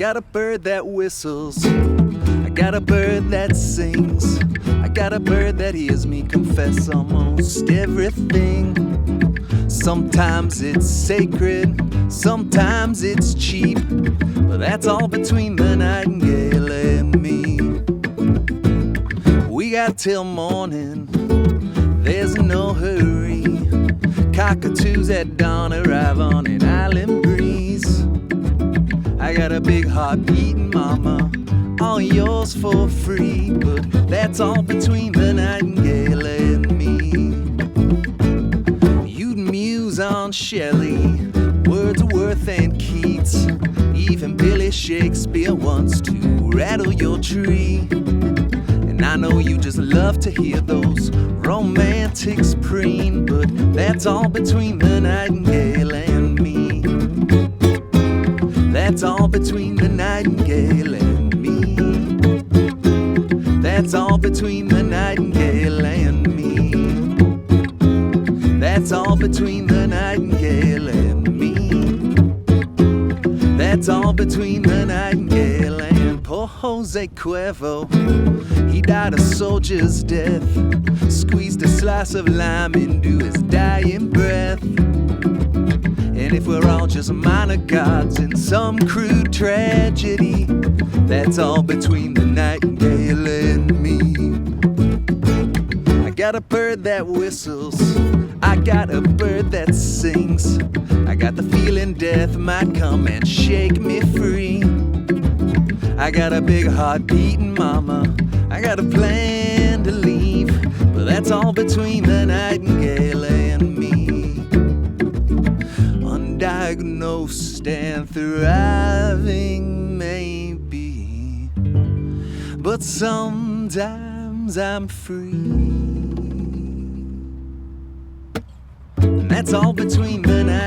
got a bird that whistles, I got a bird that sings, I got a bird that hears me confess almost everything. Sometimes it's sacred, sometimes it's cheap, but that's all between the nightingale and me. We got till morning, there's no hurry. Cockatoos at dawn arrive on an island breeze. I got a big heart beating, mama, all yours for free, but that's all between the nightingale and me. You'd muse on Shelley, Wordsworth and Keats, even Billy Shakespeare wants to rattle your tree. And I know you just love to hear those romantics preen, but that's all between the nightingale and me. That's all between the nightingale and me. That's all between the nightingale and me. That's all between the nightingale and me. That's all between the nightingale and poor Jose Cuervo. He died a soldier's death, squeezed a slice of lime into his dying breath. And if we're all just minor gods in some crude tragedy, that's all between the nightingale and me. I got a bird that whistles, I got a bird that sings, I got the feeling death might come and shake me free. I got a big heart beating, mama, I got a plan to leave, but that's all between the nightingale and me. Undiagnosed and thriving maybe, but sometimes I'm free. And that's all between the nightingale